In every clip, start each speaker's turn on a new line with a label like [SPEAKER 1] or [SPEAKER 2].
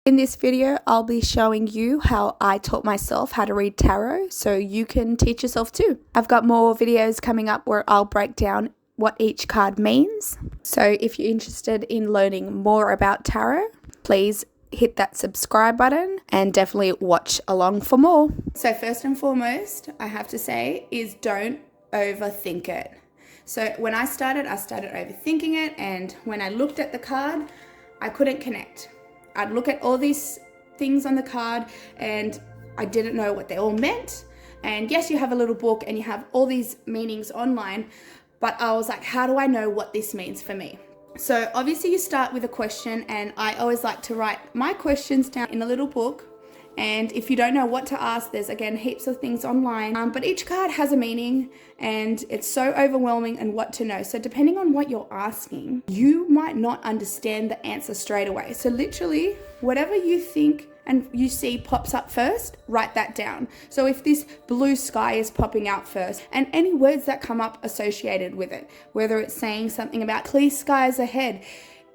[SPEAKER 1] In this video, I'll be showing you how I taught myself how to read tarot so you can teach yourself too. I've got more videos coming up where I'll break down what each card means. So if you're interested in learning more about tarot, please hit that subscribe button and definitely watch along for more. So first and foremost, I have to say is don't overthink it. So when I started overthinking it, and when I looked at the card, I couldn't connect. I'd look at all these things on the card and I didn't know what they all meant. And yes, you have a little book and you have all these meanings online, but I was like, how do I know what this means for me? So obviously you start with a question, and I always like to write my questions down in a little book. And if you don't know what to ask, there's again heaps of things online, but each card has a meaning and it's so overwhelming and what to know. So depending on what you're asking, you might not understand the answer straight away. So literally whatever you think and you see pops up first, write that down. So if this blue sky is popping out first, and any words that come up associated with it, whether it's saying something about clear skies ahead,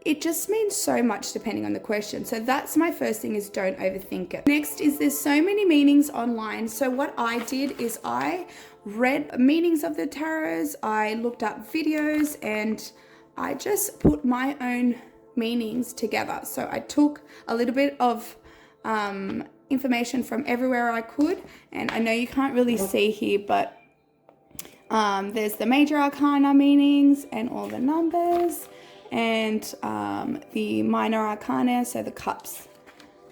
[SPEAKER 1] it just means so much depending on the question. So that's my first thing, is don't overthink it. Next is there's so many meanings online. So what I did is I read meanings of the tarots, I looked up videos, and I just put my own meanings together. So I took a little bit of information from everywhere I could, and I know you can't really see here, but there's the major arcana meanings and all the numbers, and the minor arcana, so the cups,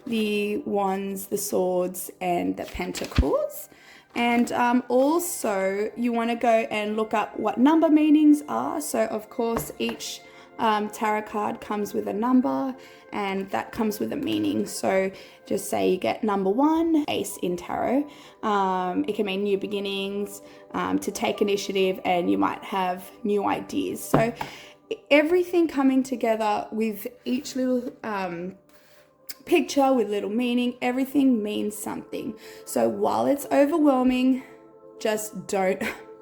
[SPEAKER 1] the wands, the swords, and the pentacles. And also you want to go and look up what number meanings are. So of course each tarot card comes with a number, and that comes with a meaning. So just say you get number 1, ace in tarot. It can mean new beginnings, to take initiative, and you might have new ideas. So everything coming together with each little picture with little meaning, everything means something. So while it's overwhelming, just don't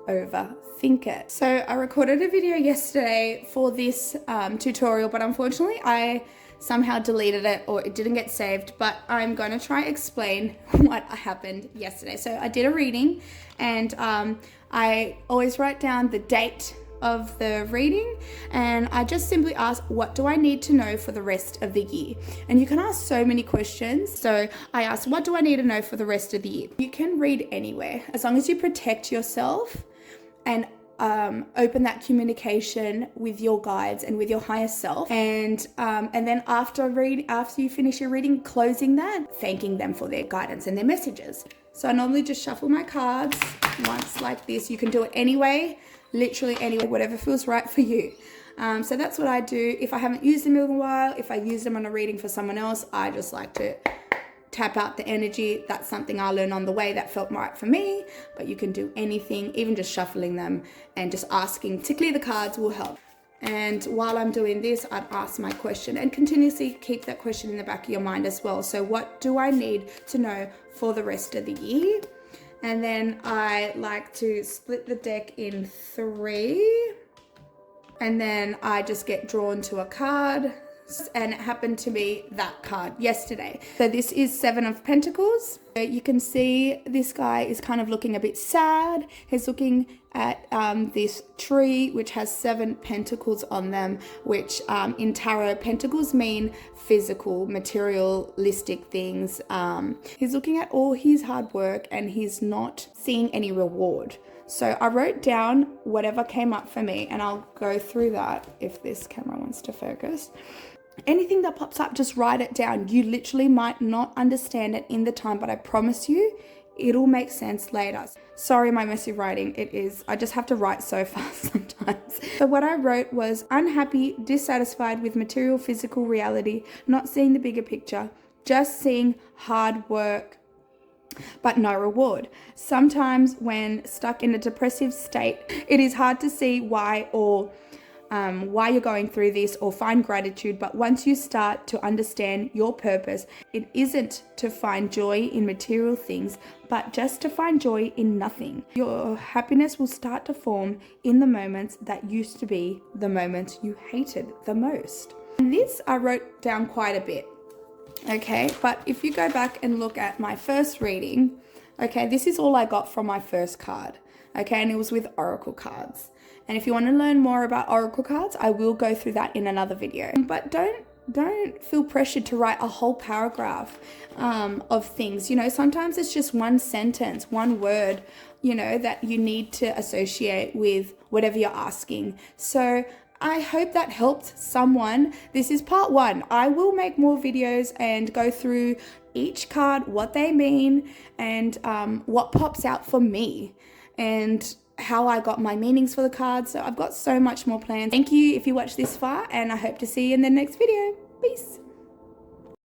[SPEAKER 1] overthink it. So I recorded a video yesterday for this tutorial, but unfortunately I somehow deleted it, or it didn't get saved, but I'm going to try explain what happened yesterday. So I did a reading, and I always write down the date of the reading, and I just simply ask, what do I need to know for the rest of the year? And you can ask so many questions. So I asked, what do I need to know for the rest of the year? You can read anywhere as long as you protect yourself and open that communication with your guides and with your higher self, and then after you finish your reading, closing that, thanking them for their guidance and their messages. So I normally just shuffle my cards once like this. You can do it anyway, literally anyway, whatever feels right for you. So that's what I do. If I haven't used them in a while, if I use them on a reading for someone else, I just like to tap out the energy. That's something I learned on the way that felt right for me, but you can do anything, even just shuffling them and just asking to clear the cards will help. And while I'm doing this, I'd ask my question and continuously keep that question in the back of your mind as well. So what do I need to know for the rest of the year? And then I like to split the deck in 3, and then I just get drawn to a card, and it happened to be that card yesterday. So this is 7 of Pentacles. You can see this guy is kind of looking a bit sad. He's looking at this tree which has 7 pentacles on them, which in tarot, pentacles mean physical, materialistic things. He's looking at all his hard work and he's not seeing any reward. So I wrote down whatever came up for me, and I'll go through that if this camera wants to focus. Anything that pops up, just write it down. You literally might not understand it in the time, but I promise you it'll make sense later. Sorry, my messy writing. I just have to write so fast sometimes. So what I wrote was unhappy, dissatisfied with material, physical reality, not seeing the bigger picture, just seeing hard work, but no reward. Sometimes when stuck in a depressive state, it is hard to see why you're going through this or find gratitude, but once you start to understand your purpose, it isn't to find joy in material things, but just to find joy in nothing. Your happiness will start to form in the moments that used to be the moments you hated the most. And this I wrote down quite a bit. Okay, but if you go back and look at my first reading, okay, this is all I got from my first card. Okay, and it was with oracle cards. And if you want to learn more about oracle cards, I will go through that in another video. But don't feel pressured to write a whole paragraph of things. You know, sometimes it's just one sentence, one word, you know, that you need to associate with whatever you're asking. So I hope that helped someone. This is part 1. I will make more videos and go through each card, what they mean, and what pops out for me, and how I got my meanings for the cards. So I've got so much more planned. Thank you if you watched this far, and I hope to see you in the next video. Peace.